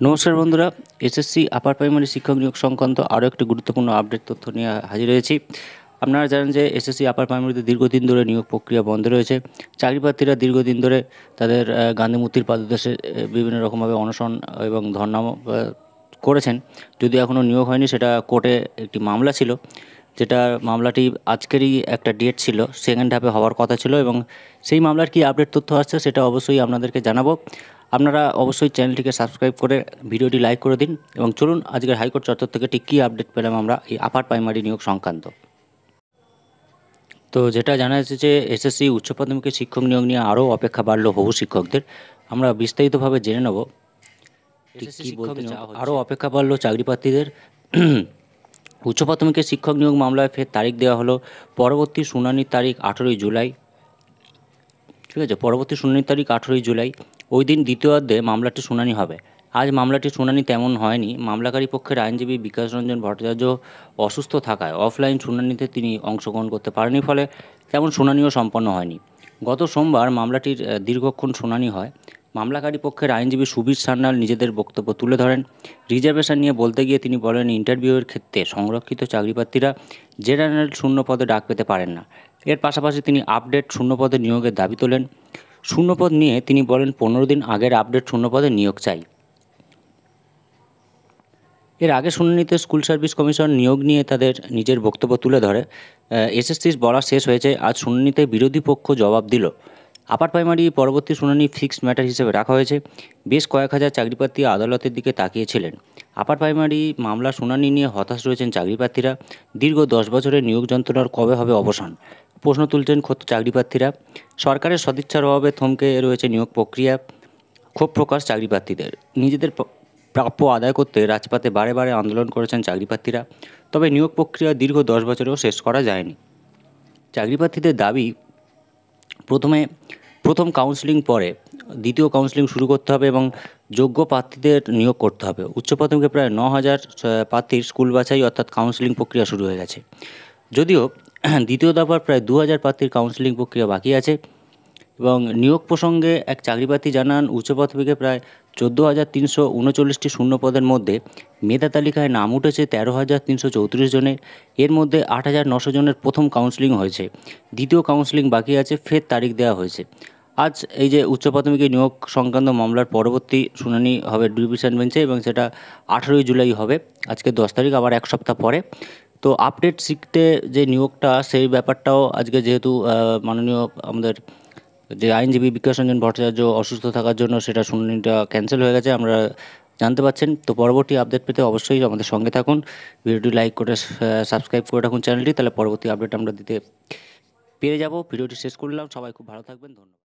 নমস্কার বন্ধুরা, SSC upper primary শিক্ষক নিয়োগ সংক্রান্ত আরও একটি গুরুত্বপূর্ণ আপডেট তথ্য নিয়ে হাজির হয়েছি। আপনারা জানেন যে এসএসসি আপার প্রাইমারিতে দীর্ঘদিন ধরে নিয়োগ প্রক্রিয়া বন্ধ রয়েছে। চাকরিপ্রার্থীরা দীর্ঘদিন ধরে তাদের গান্ধী মূর্তির পাদদেশে বিভিন্ন রকমভাবে অনশন এবং ধর্ণা করেছেন। যদিও এখনও নিয়োগ হয়নি, সেটা কোর্টে একটি মামলা ছিল, যেটা মামলাটি আজকেরই একটা ডেট ছিল, সেকেন্ড হাফে হওয়ার কথা ছিল, এবং সেই মামলার কী আপডেট তথ্য আসছে সেটা অবশ্যই আপনাদেরকে জানাবো। আপনারা অবশ্যই চ্যানেলটিকে সাবস্ক্রাইব করে ভিডিওটি লাইক করে দিন এবং চলুন আজকের হাইকোর্ট চত্বর থেকে ঠিক কী আপডেট পেলাম আমরা এই আপার প্রাইমারি নিয়োগ সংক্রান্ত। তো যেটা জানা যাচ্ছে যে এসএসসি উচ্চ প্রাথমিকের শিক্ষক নিয়োগ নিয়ে আরও অপেক্ষা বাড়লো বহু শিক্ষকদের। আমরা বিস্তারিতভাবে জেনে নেব ঠিক কী বলতে চাওয়া হচ্ছে। আরও অপেক্ষা বাড়লো চাকরি প্রার্থীদের। উচ্চ প্রাথমিকের শিক্ষক নিয়োগ মামলায় ফের তারিখ দেওয়া হলো। পরবর্তী শুনানির তারিখ 18ই জুলাই। ঠিক আছে, পরবর্তী শুনানির তারিখ 18ই জুলাই। ওই দিন দ্বিতীয়ার্ধে মামলাটি শুনানি হবে। আজ মামলাটির শুনানি তেমন হয়নি। মামলাকারী পক্ষের আইনজীবী বিকাশ রঞ্জন ভট্টাচার্য অসুস্থ থাকায় অফলাইন শুনানিতে তিনি অংশগ্রহণ করতে পারেনি, ফলে তেমন শুনানিও সম্পন্ন হয়নি। গত সোমবার মামলাটির দীর্ঘক্ষণ শুনানি হয়। মামলাকারী পক্ষের আইনজীবী সুবীর সান্যাল নিজেদের বক্তব্য তুলে ধরেন। রিজার্ভেশন নিয়ে বলতে গিয়ে তিনি বলেন, ইন্টারভিউয়ের ক্ষেত্রে সংরক্ষিত চাকরিপ্রার্থীরা জেনারেল শূন্যপদে ডাক পেতে পারেন না। এর পাশাপাশি তিনি আপডেট শূন্যপদে নিয়োগের দাবি তোলেন। শূন্যপদ নিয়ে তিনি বলেন, 15 দিন আগের আপডেট শূন্যপদে নিয়োগ চাই। এর আগে শুনানিতে স্কুল সার্ভিস কমিশন নিয়োগ নিয়ে তাদের নিজের বক্তব্য তুলে ধরে। এসএসসির বলা শেষ হয়েছে, আজ শুনানিতে বিরোধী পক্ষ জবাব দিল। আপার প্রাইমারি পরবর্তী শুনানি ফিক্সড ম্যাটার হিসেবে রাখা হয়েছে। বেশ কয়েক হাজার চাকরিপ্রার্থী আদালতের দিকে তাকিয়েছিলেন। আপার প্রাইমারি মামলা শুনানি নিয়ে হতাশ রয়েছেন চাকরিপ্রার্থীরা। দীর্ঘ 10 বছরের নিয়োগ যন্ত্রণার কবে হবে অবসান, প্রশ্ন তুলছেন খোদ চাকরিপ্রার্থীরা। সরকারের সদিচ্ছার অভাবে থমকে রয়েছে নিয়োগ প্রক্রিয়া। ক্ষোভ প্রকাশ চাকরিপ্রার্থীদের। নিজেদের প্রাপ্য আদায় করতে রাজপথে বারে বারে আন্দোলন করেছেন চাকরিপ্রার্থীরা। তবে নিয়োগ প্রক্রিয়া দীর্ঘ 10 বছরেও শেষ করা যায়নি। চাকরিপ্রার্থীদের দাবি, প্রথম কাউন্সেলিং পরে দ্বিতীয় কাউন্সেলিং শুরু করতে হবে এবং যোগ্য প্রার্থীদের নিয়োগ করতে হবে। উচ্চ প্রাথমিকে প্রায় 9,000 প্রার্থীর স্কুল বাছাই অর্থাৎ কাউন্সেলিং প্রক্রিয়া শুরু হয়ে গেছে। যদিও দ্বিতীয় দফার প্রায় 2,000 প্রার্থীর কাউন্সেলিং প্রক্রিয়া বাকি আছে। এবং নিয়োগ প্রসঙ্গে এক চাকরিপ্রার্থী জানান, উচ্চ প্রাথমিকে প্রায় 14,339টি শূন্য পদের মধ্যে মেধা তালিকায় নাম উঠেছে 13,334 জনের। এর মধ্যে 8,900 জনের প্রথম কাউন্সেলিং হয়েছে, দ্বিতীয় কাউন্সেলিং বাকি আছে, ফের তারিখ দেওয়া হয়েছে। আজ এই যে উচ্চ প্রাথমিকে নিয়োগ সংক্রান্ত মামলার পরবর্তী শুনানি হবে ডিভিশন বেঞ্চে এবং সেটা 18ই জুলাই হবে। আজকে 10 তারিখ, আবার এক সপ্তাহ পরে। তো আপডেট শিখতে যে নিয়োগটা, সেই ব্যাপারটাও আজকে যেহেতু মাননীয় আমাদের যে আইনজীবী বিকাশ রঞ্জন ভট্টাচার্য অসুস্থ থাকার জন্য সেটা শুনানিটা ক্যান্সেল হয়ে গেছে, আমরা জানতে পারছেন। তো পরবর্তী আপডেট পেতে অবশ্যই আমাদের সঙ্গে থাকুন, ভিডিওটি লাইক করে সাবস্ক্রাইব করে রাখুন চ্যানেলটি, তাহলে পরবর্তী আপডেট আমরা দিতে পেরে যাব। ভিডিওটি শেষ করলাম, সবাই খুব ভালো থাকবেন, ধন্যবাদ।